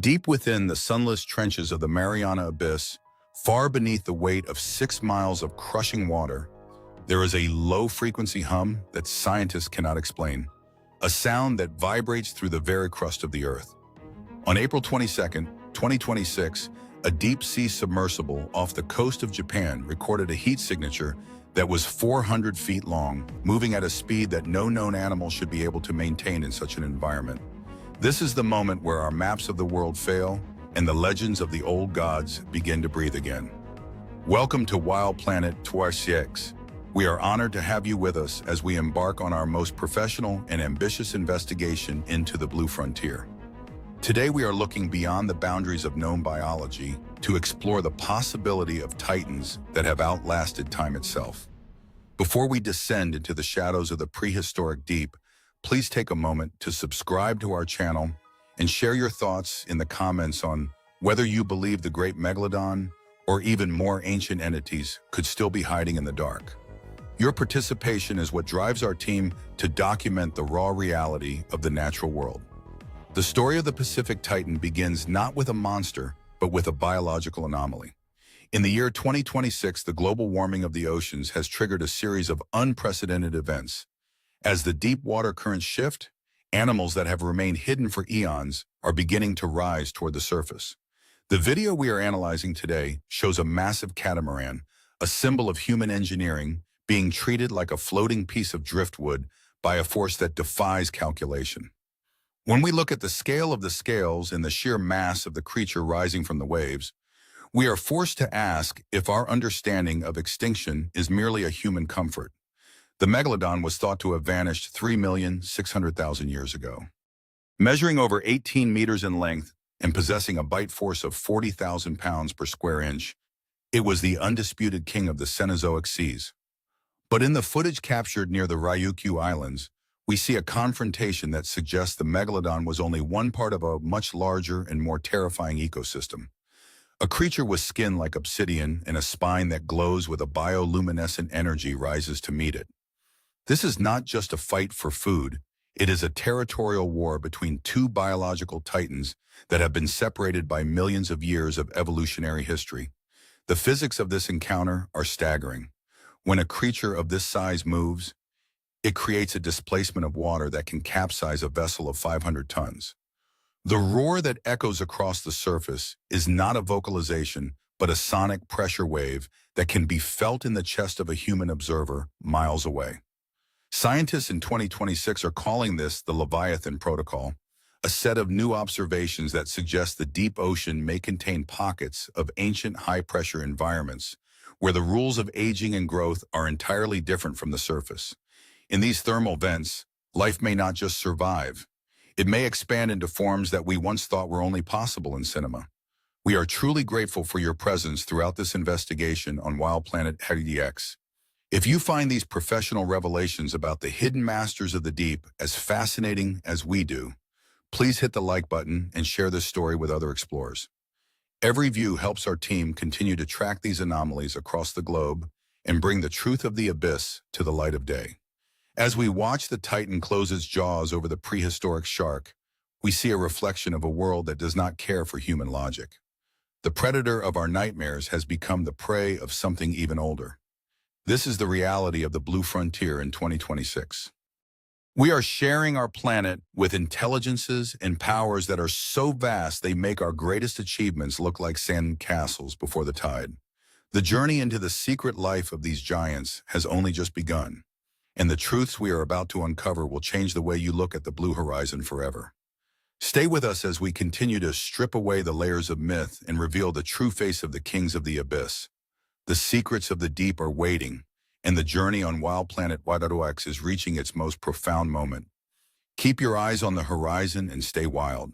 Deep within the sunless trenches of the Mariana Abyss, far beneath the weight of 6 miles of crushing water, there is a low-frequency hum that scientists cannot explain, a sound that vibrates through the very crust of the Earth. On April 22, 2026, a deep-sea submersible off the coast of Japan recorded a heat signature that was 400 feet long, moving at a speed that no known animal should be able to maintain in such an environment. This is the moment where our maps of the world fail and the legends of the old gods begin to breathe again. Welcome to Wild Planet 26. We are honored to have you with us as we embark on our most professional and ambitious investigation into the Blue Frontier. Today we are looking beyond the boundaries of known biology to explore the possibility of titans that have outlasted time itself. Before we descend into the shadows of the prehistoric deep, please take a moment to subscribe to our channel and share your thoughts in the comments on whether you believe the great megalodon or even more ancient entities could still be hiding in the dark. Your participation is what drives our team to document the raw reality of the natural world. The story of the Pacific Titan begins not with a monster, but with a biological anomaly. In the year 2026, the global warming of the oceans has triggered a series of unprecedented events. As the deep water currents shift, animals that have remained hidden for eons are beginning to rise toward the surface. The video we are analyzing today shows a massive catamaran, a symbol of human engineering, being treated like a floating piece of driftwood by a force that defies calculation. When we look at the scale of the scales and the sheer mass of the creature rising from the waves, we are forced to ask if our understanding of extinction is merely a human comfort. The megalodon was thought to have vanished 3,600,000 years ago. Measuring over 18 meters in length and possessing a bite force of 40,000 pounds per square inch, it was the undisputed king of the Cenozoic seas. But in the footage captured near the Ryukyu Islands, we see a confrontation that suggests the megalodon was only one part of a much larger and more terrifying ecosystem. A creature with skin like obsidian and a spine that glows with a bioluminescent energy rises to meet it. This is not just a fight for food, it is a territorial war between two biological titans that have been separated by millions of years of evolutionary history. The physics of this encounter are staggering. When a creature of this size moves, it creates a displacement of water that can capsize a vessel of 500 tons. The roar that echoes across the surface is not a vocalization, but a sonic pressure wave that can be felt in the chest of a human observer miles away. Scientists in 2026 are calling this the Leviathan Protocol, a set of new observations that suggest the deep ocean may contain pockets of ancient high-pressure environments where the rules of aging and growth are entirely different from the surface. In these thermal vents, life may not just survive. It may expand into forms that we once thought were only possible in cinema. We are truly grateful for your presence throughout this investigation on Wild Planet 26. If you find these professional revelations about the hidden masters of the deep as fascinating as we do, please hit the like button and share this story with other explorers. Every view helps our team continue to track these anomalies across the globe and bring the truth of the abyss to the light of day. As we watch the Titan close its jaws over the prehistoric shark, we see a reflection of a world that does not care for human logic. The predator of our nightmares has become the prey of something even older. This is the reality of the Blue Frontier in 2026. We are sharing our planet with intelligences and powers that are so vast they make our greatest achievements look like sand castles before the tide. The journey into the secret life of these giants has only just begun, and the truths we are about to uncover will change the way you look at the blue horizon forever. Stay with us as we continue to strip away the layers of myth and reveal the true face of the kings of the abyss. The secrets of the deep are waiting, and the journey on Wild Planet 26 is reaching its most profound moment. Keep your eyes on the horizon and stay wild.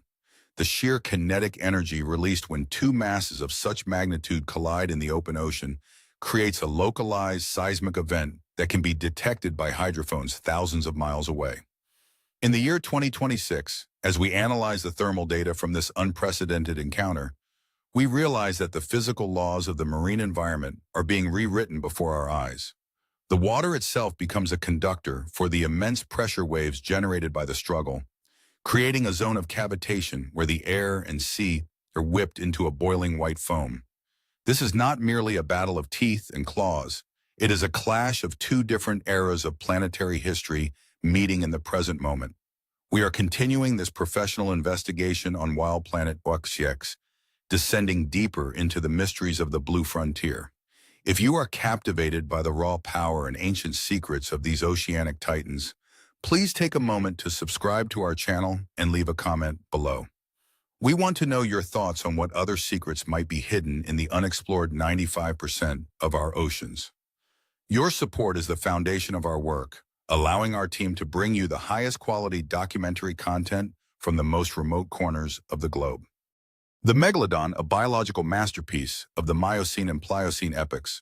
The sheer kinetic energy released when two masses of such magnitude collide in the open ocean creates a localized seismic event that can be detected by hydrophones thousands of miles away. In the year 2026, as we analyze the thermal data from this unprecedented encounter, we realize that the physical laws of the marine environment are being rewritten before our eyes. The water itself becomes a conductor for the immense pressure waves generated by the struggle, creating a zone of cavitation where the air and sea are whipped into a boiling white foam. This is not merely a battle of teeth and claws. It is a clash of two different eras of planetary history meeting in the present moment. We are continuing this professional investigation on wild planet Oxiex, descending deeper into the mysteries of the blue frontier. If you are captivated by the raw power and ancient secrets of these oceanic titans, please take a moment to subscribe to our channel and leave a comment below. We want to know your thoughts on what other secrets might be hidden in the unexplored 95% of our oceans. Your support is the foundation of our work, allowing our team to bring you the highest quality documentary content from the most remote corners of the globe. The Megalodon, a biological masterpiece of the Miocene and Pliocene epochs,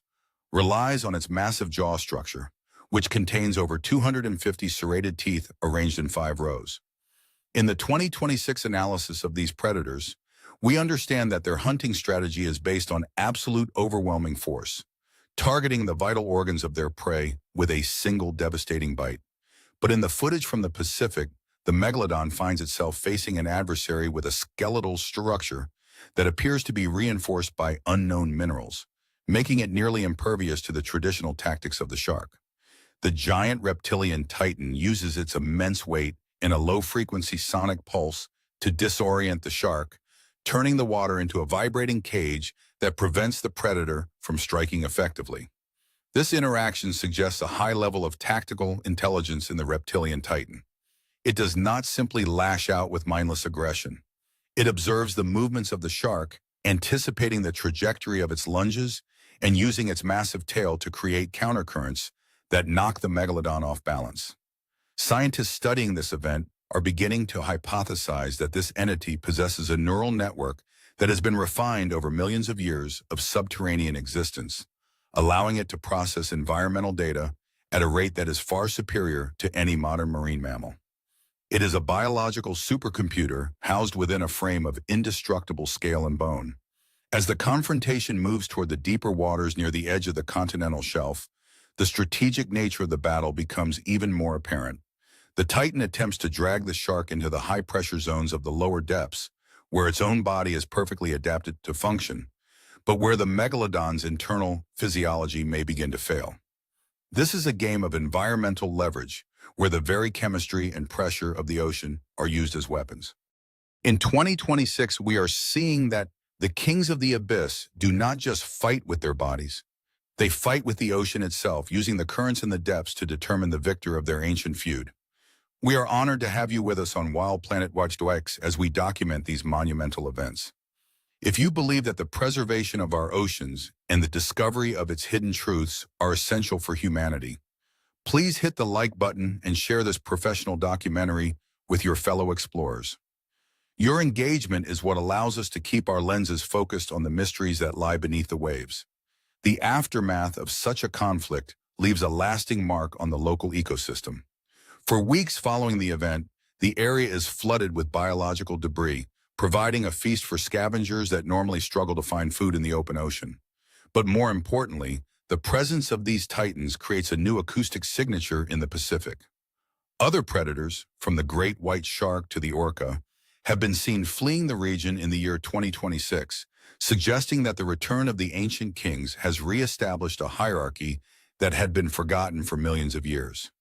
relies on its massive jaw structure, which contains over 250 serrated teeth arranged in 5 rows. In the 2026 analysis of these predators, we understand that their hunting strategy is based on absolute overwhelming force, targeting the vital organs of their prey with a single devastating bite. But in the footage from the Pacific, the Megalodon finds itself facing an adversary with a skeletal structure that appears to be reinforced by unknown minerals, making it nearly impervious to the traditional tactics of the shark. The giant reptilian titan uses its immense weight in a low-frequency sonic pulse to disorient the shark, turning the water into a vibrating cage that prevents the predator from striking effectively. This interaction suggests a high level of tactical intelligence in the reptilian titan. It does not simply lash out with mindless aggression. It observes the movements of the shark, anticipating the trajectory of its lunges and using its massive tail to create countercurrents that knock the Megalodon off balance. Scientists studying this event are beginning to hypothesize that this entity possesses a neural network that has been refined over millions of years of subterranean existence, allowing it to process environmental data at a rate that is far superior to any modern marine mammal. It is a biological supercomputer housed within a frame of indestructible scale and bone. As the confrontation moves toward the deeper waters near the edge of the continental shelf, the strategic nature of the battle becomes even more apparent. The Titan attempts to drag the shark into the high-pressure zones of the lower depths, where its own body is perfectly adapted to function, but where the Megalodon's internal physiology may begin to fail. This is a game of environmental leverage, where the very chemistry and pressure of the ocean are used as weapons. In 2026, we are seeing that the kings of the abyss do not just fight with their bodies. They fight with the ocean itself, using the currents in the depths to determine the victor of their ancient feud. We are honored to have you with us on Wild Planet Watch as we document these monumental events. If you believe that the preservation of our oceans and the discovery of its hidden truths are essential for humanity, please hit the like button and share this professional documentary with your fellow explorers. Your engagement is what allows us to keep our lenses focused on the mysteries that lie beneath the waves. The aftermath of such a conflict leaves a lasting mark on the local ecosystem. For weeks following the event, the area is flooded with biological debris, providing a feast for scavengers that normally struggle to find food in the open ocean. But more importantly, the presence of these titans creates a new acoustic signature in the Pacific. Other predators, from the great white shark to the orca, have been seen fleeing the region in the year 2026, suggesting that the return of the ancient kings has re-established a hierarchy that had been forgotten for millions of years.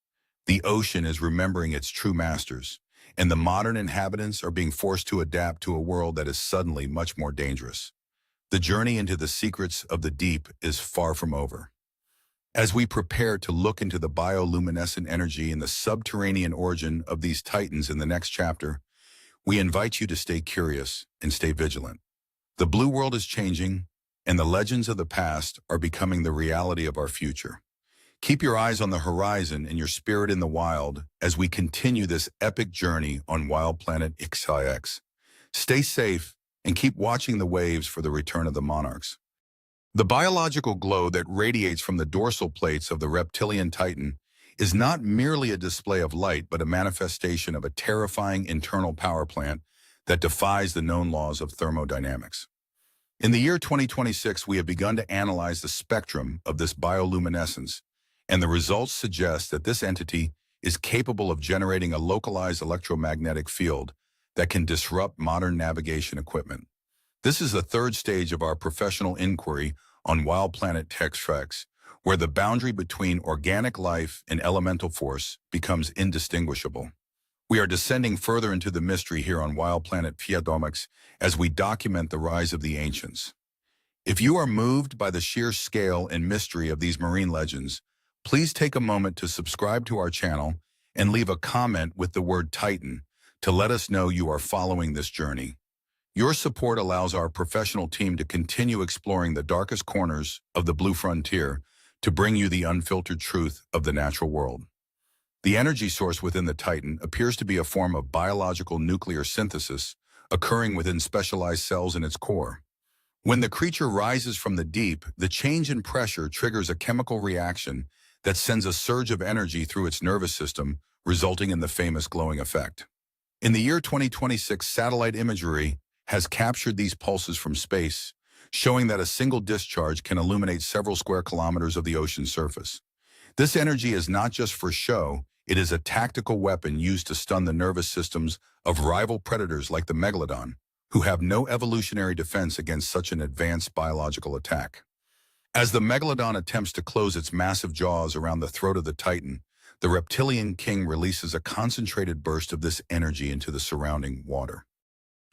The ocean is remembering its true masters, and the modern inhabitants are being forced to adapt to a world that is suddenly much more dangerous. The journey into the secrets of the deep is far from over. As we prepare to look into the bioluminescent energy and the subterranean origin of these titans in the next chapter, we invite you to stay curious and stay vigilant. The blue world is changing, and the legends of the past are becoming the reality of our future. Keep your eyes on the horizon and your spirit in the wild as we continue this epic journey on Wild Planet XIX. Stay safe and keep watching the waves for the return of the monarchs. The biological glow that radiates from the dorsal plates of the reptilian titan is not merely a display of light, but a manifestation of a terrifying internal power plant that defies the known laws of thermodynamics. In the year 2026, we have begun to analyze the spectrum of this bioluminescence, and the results suggest that this entity is capable of generating a localized electromagnetic field that can disrupt modern navigation equipment. This is the third stage of our professional inquiry on Wild Planet Tech Treks, where the boundary between organic life and elemental force becomes indistinguishable. We are descending further into the mystery here on Wild Planet Piedomics as we document the rise of the ancients. If you are moved by the sheer scale and mystery of these marine legends, please take a moment to subscribe to our channel and leave a comment with the word Titan to let us know you are following this journey. Your support allows our professional team to continue exploring the darkest corners of the Blue Frontier to bring you the unfiltered truth of the natural world. The energy source within the Titan appears to be a form of biological nuclear synthesis occurring within specialized cells in its core. When the creature rises from the deep, the change in pressure triggers a chemical reaction that sends a surge of energy through its nervous system, resulting in the famous glowing effect. In the year 2026, satellite imagery has captured these pulses from space, showing that a single discharge can illuminate several square kilometers of the ocean's surface. This energy is not just for show, it is a tactical weapon used to stun the nervous systems of rival predators like the megalodon, who have no evolutionary defense against such an advanced biological attack. As the megalodon attempts to close its massive jaws around the throat of the Titan, the reptilian king releases a concentrated burst of this energy into the surrounding water.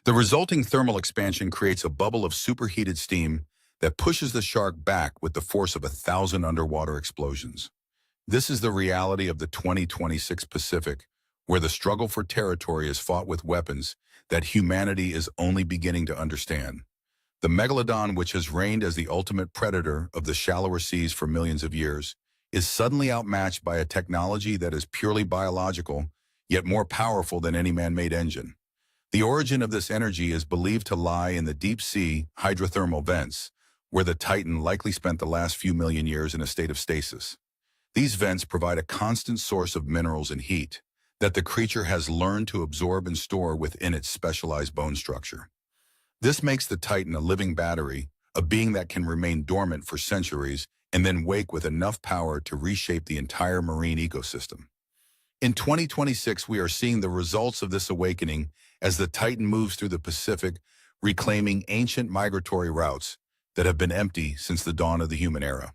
The resulting thermal expansion creates a bubble of superheated steam that pushes the shark back with the force of 1,000 underwater explosions. This is the reality of the 2026 Pacific, where the struggle for territory is fought with weapons that humanity is only beginning to understand. The megalodon, which has reigned as the ultimate predator of the shallower seas for millions of years, is suddenly outmatched by a technology that is purely biological, yet more powerful than any man-made engine. The origin of this energy is believed to lie in the deep-sea hydrothermal vents, where the Titan likely spent the last few million years in a state of stasis. These vents provide a constant source of minerals and heat that the creature has learned to absorb and store within its specialized bone structure. This makes the Titan a living battery, a being that can remain dormant for centuries and then wake with enough power to reshape the entire marine ecosystem. In 2026, we are seeing the results of this awakening as the Titan moves through the Pacific, reclaiming ancient migratory routes that have been empty since the dawn of the human era.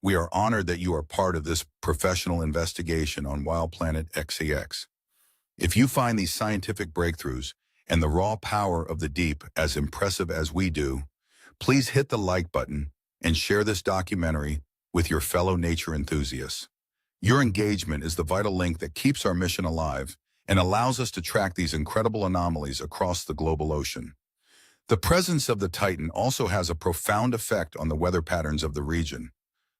We are honored that you are part of this professional investigation on Wild Planet XAX. If you find these scientific breakthroughs and the raw power of the deep as impressive as we do, please hit the like button and share this documentary with your fellow nature enthusiasts. Your engagement is the vital link that keeps our mission alive and allows us to track these incredible anomalies across the global ocean. The presence of the Titan also has a profound effect on the weather patterns of the region.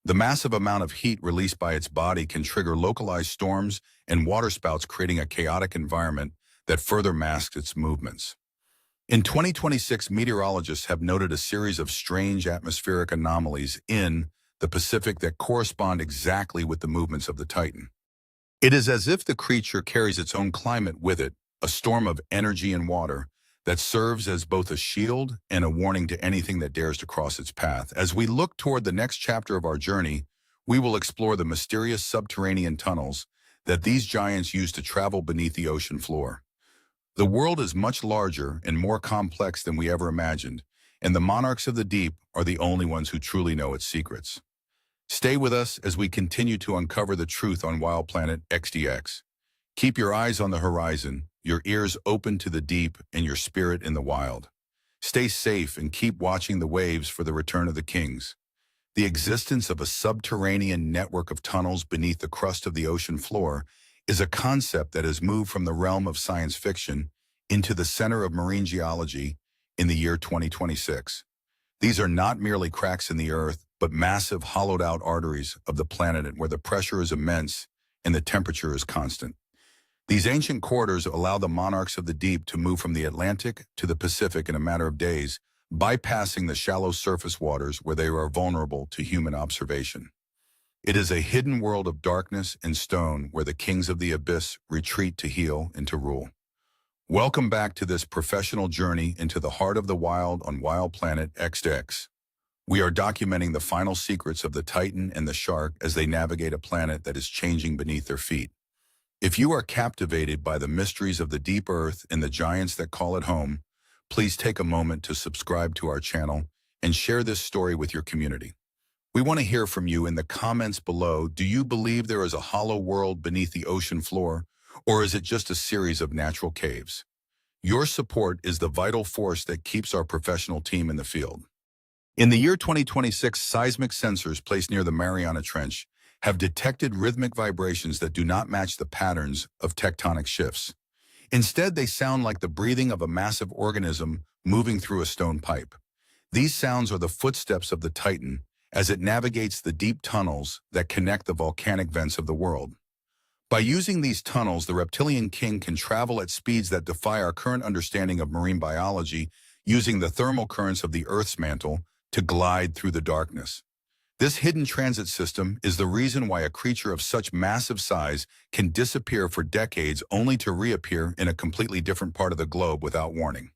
The massive amount of heat released by its body can trigger localized storms and waterspouts, creating a chaotic environment that further masks its movements. In 2026, meteorologists have noted a series of strange atmospheric anomalies in the Pacific that correspond exactly with the movements of the Titan. It is as if the creature carries its own climate with it, a storm of energy and water that serves as both a shield and a warning to anything that dares to cross its path. As we look toward the next chapter of our journey, we will explore the mysterious subterranean tunnels that these giants use to travel beneath the ocean floor. The world is much larger and more complex than we ever imagined, and the monarchs of the deep are the only ones who truly know its secrets. Stay with us as we continue to uncover the truth on Wild Planet XDX. Keep your eyes on the horizon, your ears open to the deep, and your spirit in the wild. Stay safe and keep watching the waves for the return of the kings. The existence of a subterranean network of tunnels beneath the crust of the ocean floor is a concept that has moved from the realm of science fiction into the center of marine geology in the year 2026. These are not merely cracks in the earth, but massive hollowed-out arteries of the planet where the pressure is immense and the temperature is constant. These ancient corridors allow the monarchs of the deep to move from the Atlantic to the Pacific in a matter of days, bypassing the shallow surface waters where they are vulnerable to human observation. It is a hidden world of darkness and stone where the kings of the abyss retreat to heal and to rule. Welcome back to this professional journey into the heart of the wild on Wild Planet XX. We are documenting the final secrets of the Titan and the shark as they navigate a planet that is changing beneath their feet. If you are captivated by the mysteries of the deep earth and the giants that call it home, please take a moment to subscribe to our channel and share this story with your community. We want to hear from you in the comments below. Do you believe there is a hollow world beneath the ocean floor, or is it just a series of natural caves? Your support is the vital force that keeps our professional team in the field. In the year 2026, seismic sensors placed near the Mariana Trench have detected rhythmic vibrations that do not match the patterns of tectonic shifts. Instead, they sound like the breathing of a massive organism moving through a stone pipe. These sounds are the footsteps of the Titan as it navigates the deep tunnels that connect the volcanic vents of the world. By using these tunnels, the reptilian king can travel at speeds that defy our current understanding of marine biology, using the thermal currents of the Earth's mantle to glide through the darkness. This hidden transit system is the reason why a creature of such massive size can disappear for decades only to reappear in a completely different part of the globe without warning.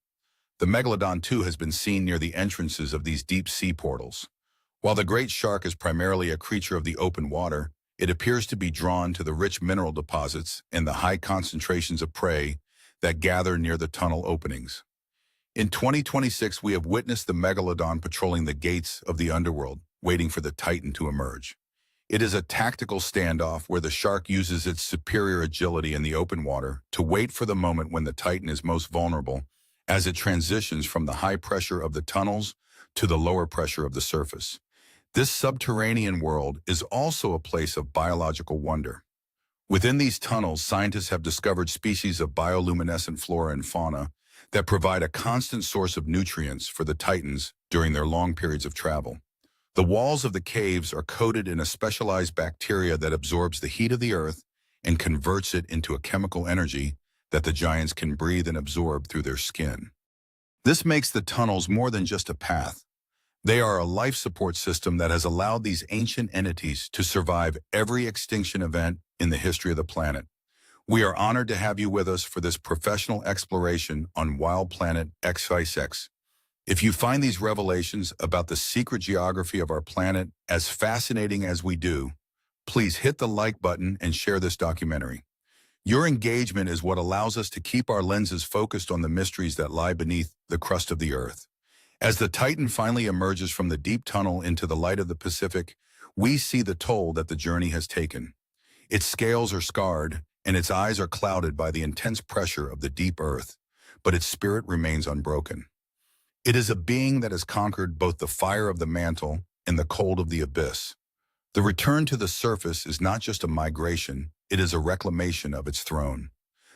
The Megalodon too has been seen near the entrances of these deep sea portals. While the great shark is primarily a creature of the open water, it appears to be drawn to the rich mineral deposits and the high concentrations of prey that gather near the tunnel openings. In 2026, we have witnessed the Megalodon patrolling the gates of the underworld, waiting for the Titan to emerge. It is a tactical standoff where the shark uses its superior agility in the open water to wait for the moment when the Titan is most vulnerable as it transitions from the high pressure of the tunnels to the lower pressure of the surface. This subterranean world is also a place of biological wonder. Within these tunnels, scientists have discovered species of bioluminescent flora and fauna that provide a constant source of nutrients for the Titans during their long periods of travel. The walls of the caves are coated in a specialized bacteria that absorbs the heat of the earth and converts it into a chemical energy that the giants can breathe and absorb through their skin. This makes the tunnels more than just a path. They are a life support system that has allowed these ancient entities to survive every extinction event in the history of the planet. We are honored to have you with us for this professional exploration on Wild Planet X56. If you find these revelations about the secret geography of our planet as fascinating as we do, please hit the like button and share this documentary. Your engagement is what allows us to keep our lenses focused on the mysteries that lie beneath the crust of the Earth. As the Titan finally emerges from the deep tunnel into the light of the Pacific, we see the toll that the journey has taken. Its scales are scarred, and its eyes are clouded by the intense pressure of the deep earth, but its spirit remains unbroken. It is a being that has conquered both the fire of the mantle and the cold of the abyss. The return to the surface is not just a migration, it is a reclamation of its throne.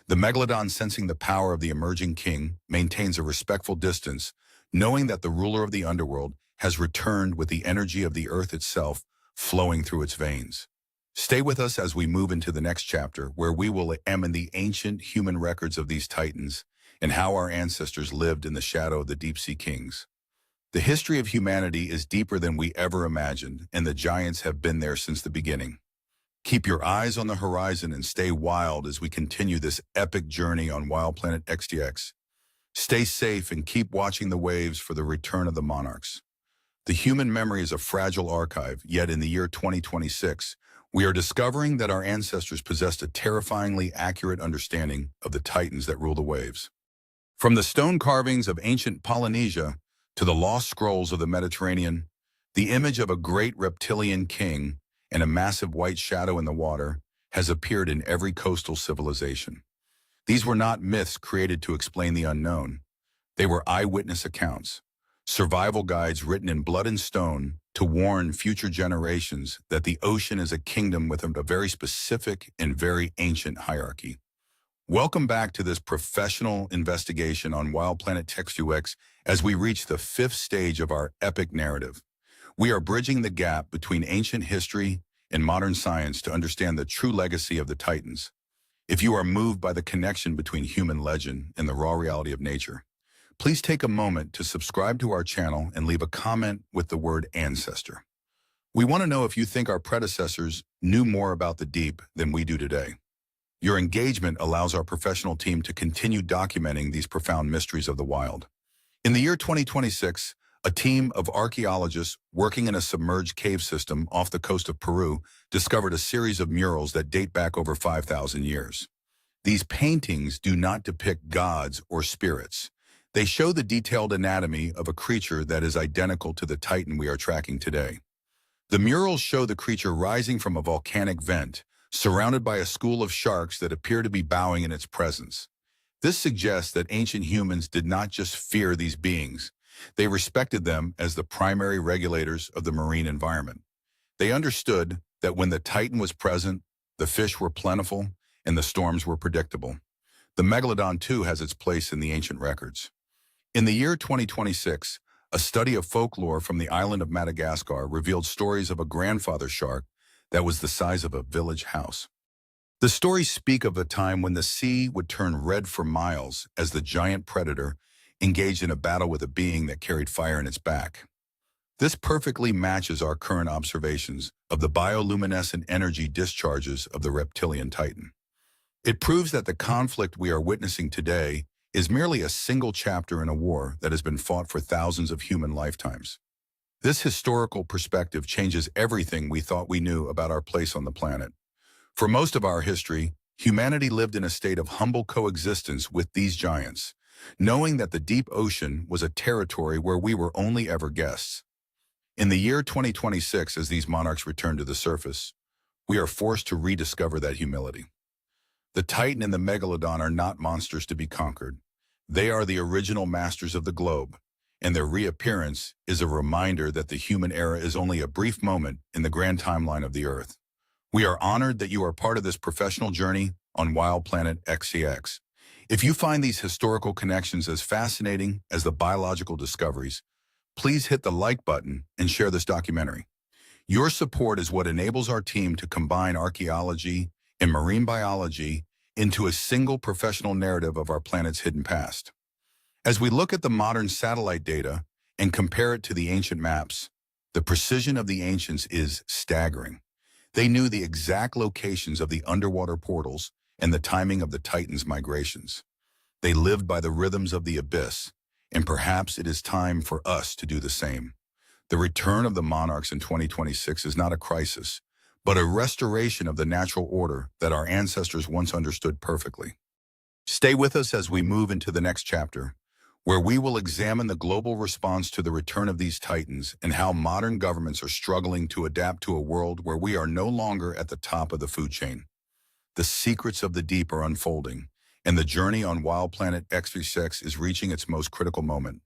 The Megalodon, sensing the power of the emerging king, maintains a respectful distance, knowing that the ruler of the underworld has returned with the energy of the earth itself flowing through its veins. Stay with us as we move into the next chapter, where we will examine the ancient human records of these titans and how our ancestors lived in the shadow of the deep-sea kings. The history of humanity is deeper than we ever imagined, and the giants have been there since the beginning. Keep your eyes on the horizon and stay wild as we continue this epic journey on Wild Planet XDX. Stay safe and keep watching the waves for the return of the monarchs. The human memory is a fragile archive, yet in the year 2026, we are discovering that our ancestors possessed a terrifyingly accurate understanding of the titans that rule the waves. From the stone carvings of ancient Polynesia to the lost scrolls of the Mediterranean, the image of a great reptilian king and a massive white shadow in the water has appeared in every coastal civilization. These were not myths created to explain the unknown. They were eyewitness accounts, survival guides written in blood and stone to warn future generations that the ocean is a kingdom with a very specific and very ancient hierarchy. Welcome back to this professional investigation on Wild Planet XUX as we reach the fifth stage of our epic narrative. We are bridging the gap between ancient history and modern science to understand the true legacy of the Titans. If you are moved by the connection between human legend and the raw reality of nature, please take a moment to subscribe to our channel and leave a comment with the word ancestor. We want to know if you think our predecessors knew more about the deep than we do today. Your engagement allows our professional team to continue documenting these profound mysteries of the wild. In the year 2026, A team of archaeologists working in a submerged cave system off the coast of Peru discovered a series of murals that date back over 5,000 years. These paintings do not depict gods or spirits. They show the detailed anatomy of a creature that is identical to the Titan we are tracking today. The murals show the creature rising from a volcanic vent, surrounded by a school of sharks that appear to be bowing in its presence. This suggests that ancient humans did not just fear these beings. They respected them as the primary regulators of the marine environment. They understood that when the Titan was present, the fish were plentiful and the storms were predictable. The megalodon, too, has its place in the ancient records. In the year 2026, a study of folklore from the island of Madagascar revealed stories of a grandfather shark that was the size of a village house. The stories speak of a time when the sea would turn red for miles as the giant predator engaged in a battle with a being that carried fire in its back. This perfectly matches our current observations of the bioluminescent energy discharges of the reptilian Titan. It proves that the conflict we are witnessing today is merely a single chapter in a war that has been fought for thousands of human lifetimes. This historical perspective changes everything we thought we knew about our place on the planet. For most of our history, humanity lived in a state of humble coexistence with these giants, knowing that the deep ocean was a territory where we were only ever guests. In the year 2026, as these monarchs return to the surface, we are forced to rediscover that humility. The Titan and the Megalodon are not monsters to be conquered. They are the original masters of the globe, and their reappearance is a reminder that the human era is only a brief moment in the grand timeline of the Earth. We are honored that you are part of this professional journey on Wild Planet XCX. If you find these historical connections as fascinating as the biological discoveries, please hit the like button and share this documentary. Your support is what enables our team to combine archaeology and marine biology into a single professional narrative of our planet's hidden past. As we look at the modern satellite data and compare it to the ancient maps, the precision of the ancients is staggering. They knew the exact locations of the underwater portals and the timing of the Titan's migrations. They lived by the rhythms of the abyss, and perhaps it is time for us to do the same. The return of the monarchs in 2026 is not a crisis, but a restoration of the natural order that our ancestors once understood perfectly. Stay with us as we move into the next chapter, where we will examine the global response to the return of these titans and how modern governments are struggling to adapt to a world where we are no longer at the top of the food chain. The secrets of the deep are unfolding, and the journey on Wild Planet XV6 is reaching its most critical moment.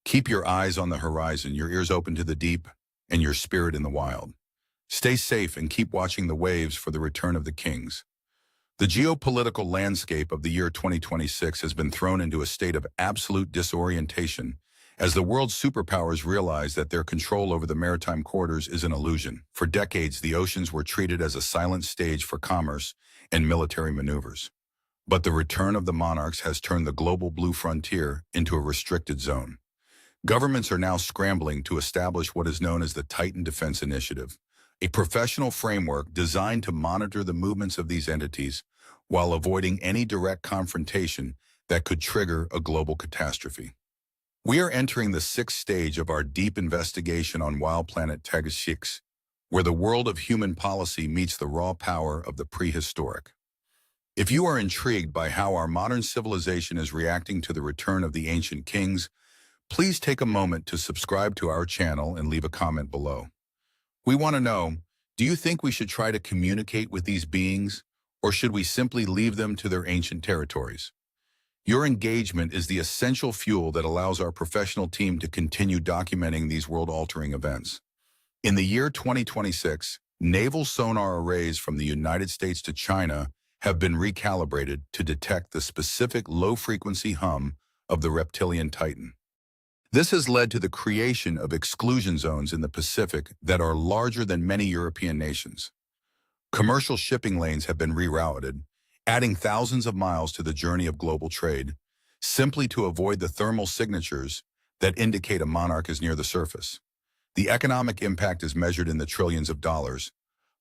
Keep your eyes on the horizon, your ears open to the deep, and your spirit in the wild. Stay safe and keep watching the waves for the return of the kings. The geopolitical landscape of the year 2026 has been thrown into a state of absolute disorientation as the world's superpowers realize that their control over the maritime corridors is an illusion. For decades, the oceans were treated as a silent stage for commerce and military maneuvers. But the return of the monarchs has turned the global blue frontier into a restricted zone. Governments are now scrambling to establish what is known as the Titan Defense Initiative, a professional framework designed to monitor the movements of these entities while avoiding any direct confrontation that could trigger a global catastrophe. We are entering the sixth stage of our deep investigation on Wild Planet XV6, where the world of human policy meets the raw power of the prehistoric. If you are intrigued by how our modern civilization is reacting to the return of the ancient kings, please take a moment to subscribe to our channel and leave a comment below. We want to know, do you think we should try to communicate with these beings, or should we simply leave them to their ancient territories? Your engagement is the essential fuel that allows our professional team to continue documenting these world-altering events. In the year 2026, naval sonar arrays from the United States to China have been recalibrated to detect the specific low-frequency hum of the reptilian Titan. This has led to the creation of exclusion zones in the Pacific that are larger than many European nations. Commercial shipping lanes have been rerouted, adding thousands of miles to the journey of global trade, simply to avoid the thermal signatures that indicate a monarch is near the surface. The economic impact is measured in the trillions of dollars,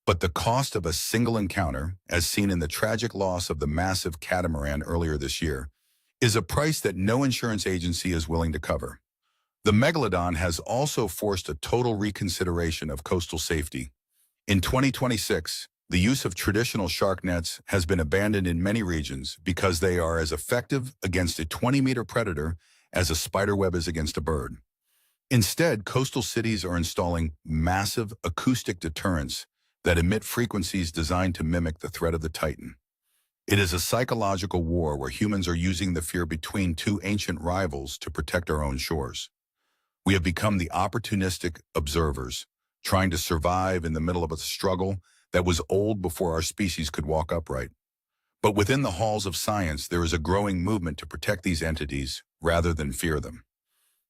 but the cost of a single encounter, as seen in the tragic loss of the massive catamaran earlier this year, is a price that no insurance agency is willing to cover. The megalodon has also forced a total reconsideration of coastal safety. In 2026, the use of traditional shark nets has been abandoned in many regions because they are as effective against a 20-meter predator as a spiderweb is against a bird. Instead, coastal cities are installing massive acoustic deterrents that emit frequencies designed to mimic the threat of the Titan. It is a psychological war where humans are using the fear between two ancient rivals to protect our own shores. We have become the opportunistic observers, trying to survive in the middle of a struggle that was old before our species could walk upright. But within the halls of science, there is a growing movement to protect these entities rather than fear them.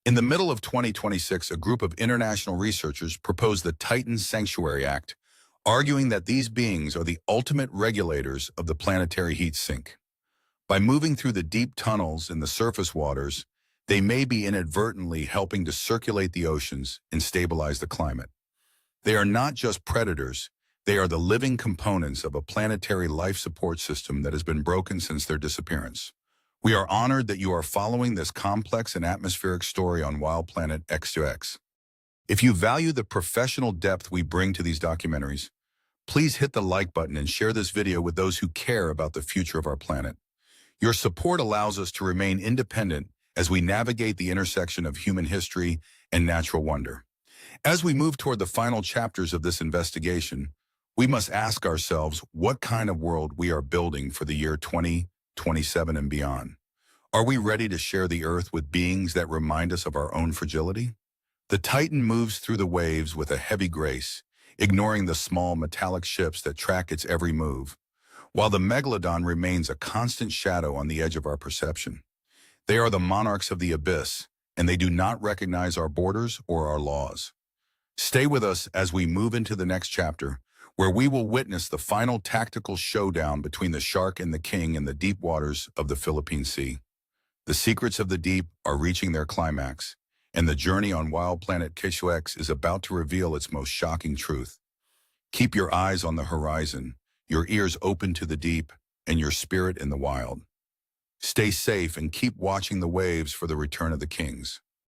In the middle of 2026, a group of international researchers proposed the Titan Sanctuary Act, arguing that these beings are the ultimate regulators of the planetary heat sink. By moving through the deep tunnels in the surface waters, they may be inadvertently helping to circulate the oceans and stabilize the climate. They are not just predators, they are the living components of a planetary life support system that has been broken since their disappearance. We are honored that you are following this complex and atmospheric story on Wild Planet X2X. If you value the professional depth we bring to these documentaries, please hit the like button and share this video with those who care about the future of our planet. Your support allows us to remain independent as we navigate the intersection of human history and natural wonder. As we move toward the final chapters of this investigation, we must ask ourselves what kind of world we are building for the year 2027 and beyond. Are we ready to share the Earth with beings that remind us of our own fragility? The Titan moves through the waves with a heavy grace, ignoring the small metallic ships that track its every move, while the megalodon remains a constant shadow on the edge of our perception. They are the monarchs of the abyss, and they do not recognize our borders or our laws. Stay with us as we move into the next chapter, where we will witness the final tactical showdown between the shark and the king in the deep waters of the Philippine Sea. The secrets of the deep are reaching their climax, and the journey on Wild Planet X2X is about to reveal its most shocking truth. Keep your eyes on the horizon, your ears open to the deep, and your spirit in the wild. Stay safe and keep watching the waves for the return of the kings.